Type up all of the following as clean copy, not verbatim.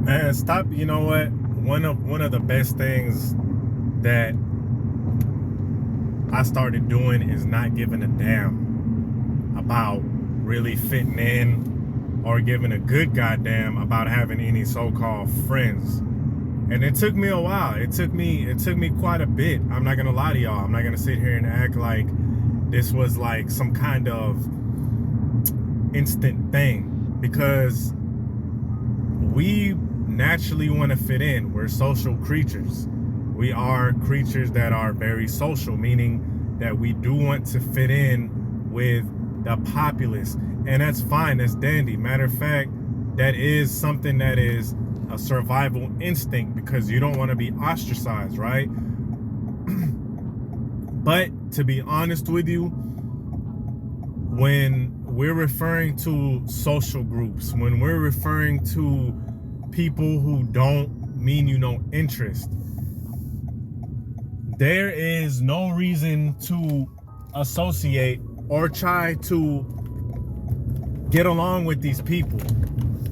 Man, stop. You know what? One of the best things that I started doing is not giving a damn about really fitting in or giving a good goddamn about having any so-called friends. And it took me a while. It took me quite a bit. I'm not gonna lie to y'all. I'm not gonna sit here and act like this was like some kind of instant thing, because we naturally want to fit in. We're social creatures. We are creatures that are very social, meaning that we do want to fit in with the populace. And that's fine, that's dandy. Matter of fact, that is something that is a survival instinct, because you don't want to be ostracized, right? But to be honest with you, when we're referring to social groups, when we're referring to people who don't mean you no interest, there is no reason to associate or try to get along with these people.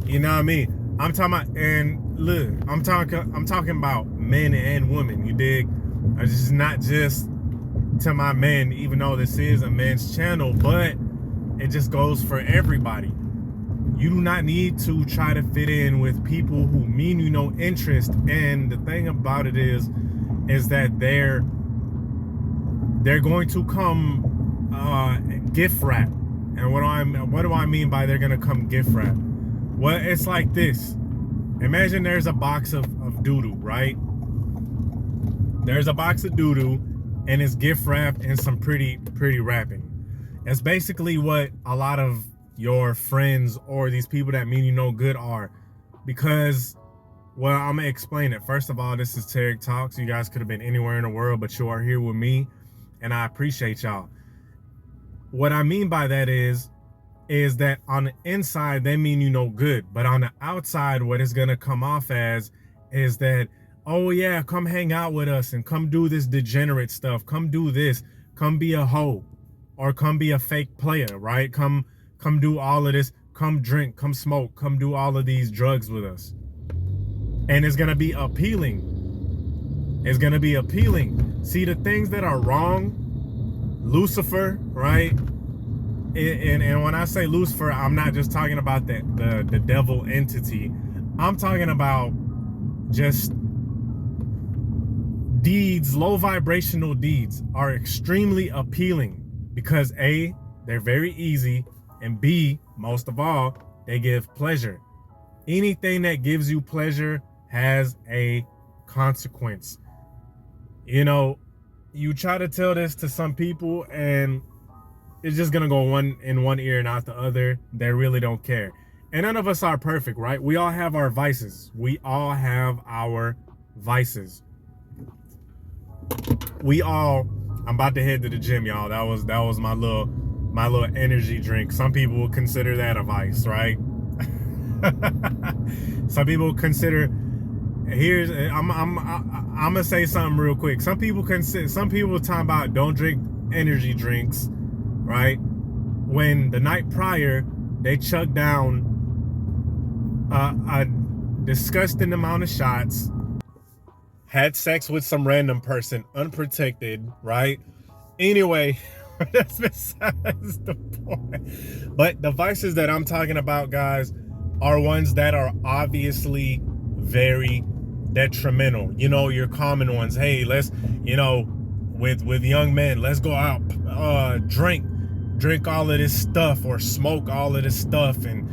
You know what I mean? I'm talking about, and look, I'm talking about men and women. You dig? It's just not just to my men, even though this is a men's channel, but it just goes for everybody. You do not need to try to fit in with people who mean you no interest. And the thing about it is that they're going to come gift wrap. And what do I mean by they're gonna come gift wrap? Well, it's like this. Imagine there's a box of doo-doo, right? There's a box of doo-doo and it's gift wrapped and some pretty wrapping. That's basically what a lot of your friends or these people that mean you no good are. Because, well, I'm gonna explain it. First of all, this is Tarik Talks. You guys could have been anywhere in the world, but you are here with me, and I appreciate y'all. What I mean by that is that on the inside they mean you no good, but on the outside what it's gonna come off as is that, oh yeah, come hang out with us and come do this degenerate stuff, come do this, come be a hoe, or come be a fake player, right? Come do all of this, come drink, come smoke, come do all of these drugs with us. And it's gonna be appealing. It's gonna be appealing. See, the things that are wrong, Lucifer, right? And when I say Lucifer, I'm not just talking about the devil entity. I'm talking about just deeds, low vibrational deeds are extremely appealing because A, they're very easy, and B, most of all, they give pleasure. Anything that gives you pleasure has a consequence. You know, you try to tell this to some people and it's just gonna go in one ear and out the other. They really don't care. And none of us are perfect, right? We all have our vices. We all have our vices. I'm about to head to the gym, y'all. That was my little energy drink. Some people would consider that a vice, right? Some people consider, I'm gonna say something real quick. Some people talking about don't drink energy drinks, right? When the night prior they chugged down a disgusting amount of shots, had sex with some random person unprotected, right? Anyway, that's besides the point. But the vices that I'm talking about, guys, are ones that are obviously very detrimental. You know, your common ones. Hey, let's, you know, with young men, let's go out, drink all of this stuff, or smoke all of this stuff, and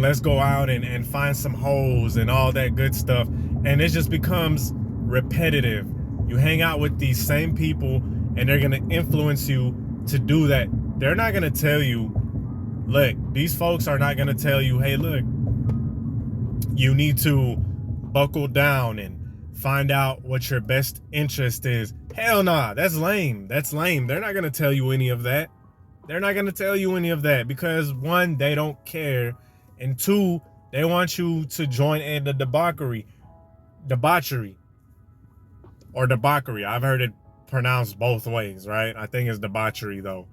let's go out and find some hoes and all that good stuff. And it just becomes repetitive. You hang out with these same people and they're gonna influence you to do that. They're not gonna tell you, look, these folks are not gonna tell you, hey, look, you need to buckle down and find out what your best interest is. Hell nah, that's lame. That's lame. They're not gonna tell you any of that. They're not gonna tell you any of that because one, they don't care, and two, they want you to join in the debauchery. Or debauchery. I've heard it pronounced both ways, right? I think it's debauchery though.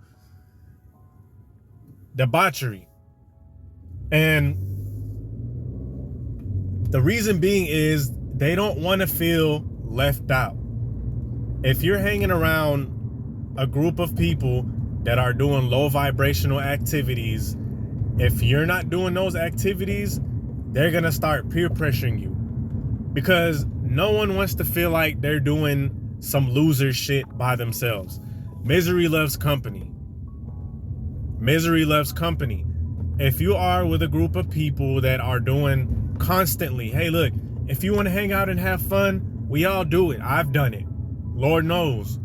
Debauchery. And The reason being is they don't want to feel left out. If you're hanging around a group of people that are doing low vibrational activities, if you're not doing those activities, they're going to start peer pressuring you, because no one wants to feel like they're doing some loser shit by themselves. Misery loves company. Misery loves company. If you are with a group of people that are doing constantly, hey, look, if you want to hang out and have fun, we all do it. I've done it. Lord knows,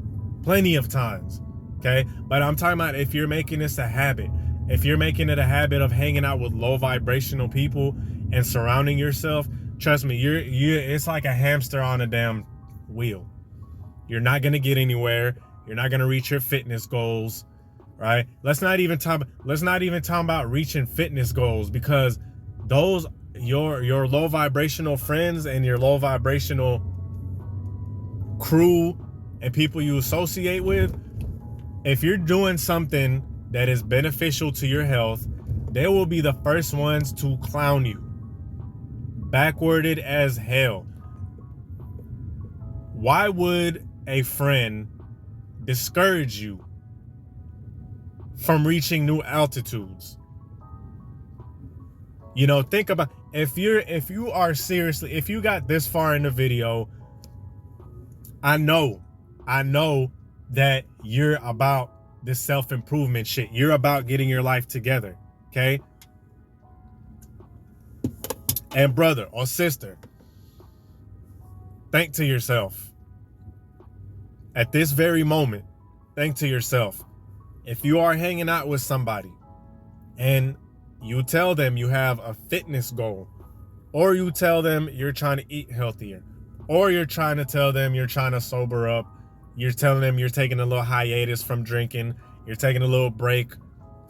plenty of times. Okay. But I'm talking about if you're making this a habit, if you're making it a habit of hanging out with low vibrational people and surrounding yourself, trust me, it's like a hamster on a damn wheel. You're not going to get anywhere. You're not going to reach your fitness goals, right? Let's not even talk about reaching fitness goals, because those, your low vibrational friends and your low vibrational crew and people you associate with, if you're doing something that is beneficial to your health, they will be the first ones to clown you. Backwarded as hell. Why would a friend discourage you from reaching new altitudes? You know, think about, if you got this far in the video, I know that you're about this self-improvement shit. You're about getting your life together, okay? And brother or sister, think to yourself, at this very moment, think to yourself, if you are hanging out with somebody and you tell them you have a fitness goal, or you tell them you're trying to eat healthier, or you're trying to tell them you're trying to sober up, you're telling them you're taking a little hiatus from drinking, you're taking a little break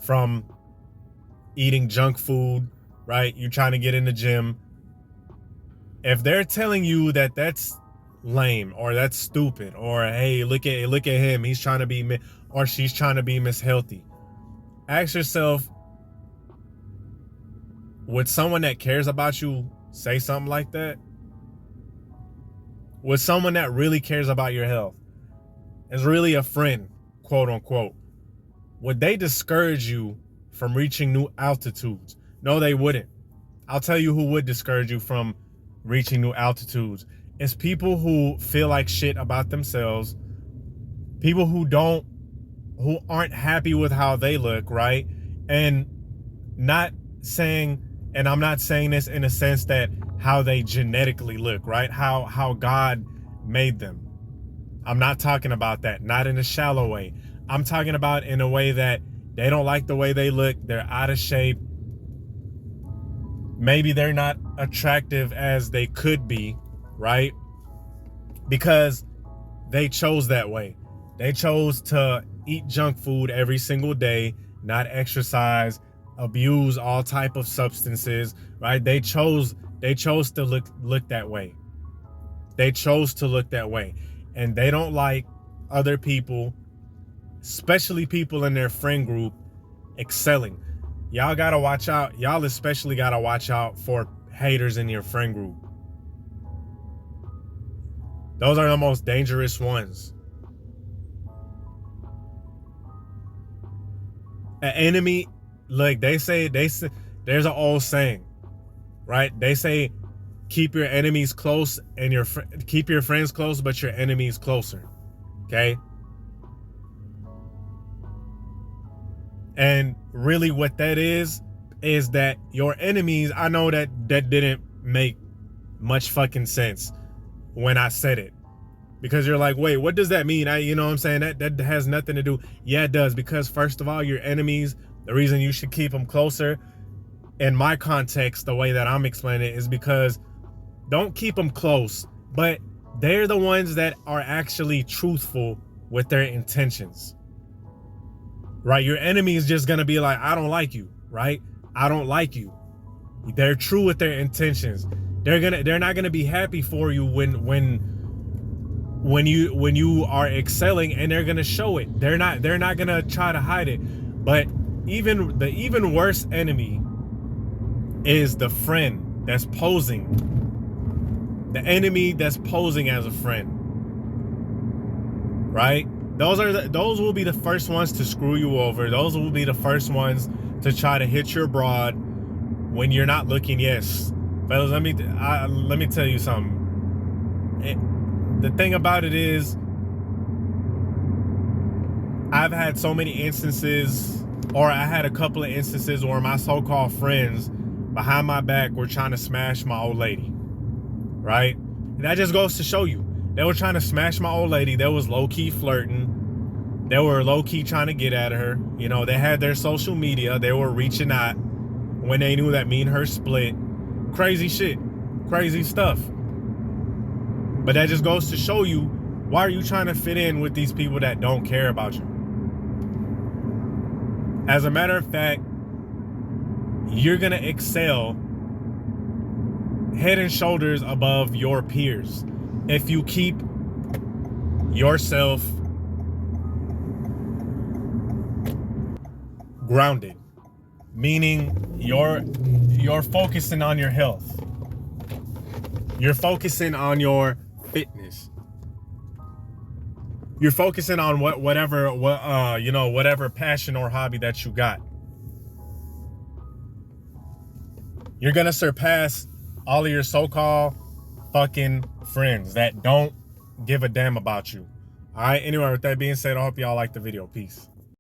from eating junk food, right? You're trying to get in the gym. If they're telling you that that's lame, or that's stupid, or hey, look at him, he's trying to be, or she's trying to be Miss Healthy, ask yourself, would someone that cares about you say something like that? Would someone that really cares about your health, is really a friend, quote unquote, would they discourage you from reaching new altitudes? No, they wouldn't. I'll tell you who would discourage you from reaching new altitudes. It's people who feel like shit about themselves, people who aren't happy with how they look, right? And not saying, and I'm not saying this in a sense that how they genetically look, right? How God made them. I'm not talking about that, not in a shallow way. I'm talking about in a way that they don't like the way they look, they're out of shape. Maybe they're not attractive as they could be, right? Because they chose that way. They chose to eat junk food every single day, not exercise, abuse all type of substances, right? They chose to look that way. They chose to look that way. And they don't like other people, especially people in their friend group, excelling. Y'all gotta watch out. Y'all especially gotta watch out for haters in your friend group. Those are the most dangerous ones. An enemy, like there's an old saying, right? They say, keep your enemies close and keep your friends close, but your enemies closer. Okay. And really what that is that your enemies, I know that didn't make much fucking sense when I said it, because you're like, wait, what does that mean? You know what I'm saying? That has nothing to do. Yeah, it does. Because first of all, your enemies, the reason you should keep them closer, in my context, the way that I'm explaining it, is because don't keep them close, but they're the ones that are actually truthful with their intentions, right? Your enemy is just going to be like, I don't like you, right? I don't like you. They're true with their intentions. They're not going to be happy for you when you are excelling, and they're going to show it. They're not going to try to hide it. But even worse enemy is the friend that's posing The enemy that's posing as a friend. Right? Those will be the first ones to screw you over. Those will be the first ones to try to hit your broad when you're not looking. Yes, fellas, let me tell you something. The thing about it is, I've had so many instances, or I had a couple of instances where my so-called friends behind my back were trying to smash my old lady. Right? And that just goes to show you. They were trying to smash my old lady. They was low-key flirting. They were low-key trying to get at her. You know, they had their social media. They were reaching out when they knew that me and her split. Crazy shit. Crazy stuff. But that just goes to show you, why are you trying to fit in with these people that don't care about you? As a matter of fact, you're going to excel head and shoulders above your peers if you keep yourself grounded, meaning you're focusing on your health, you're focusing on your fitness, you're focusing on whatever passion or hobby that you got. You're gonna surpass all of your so-called fucking friends that don't give a damn about you. All right, anyway, with that being said, I hope y'all like the video. Peace.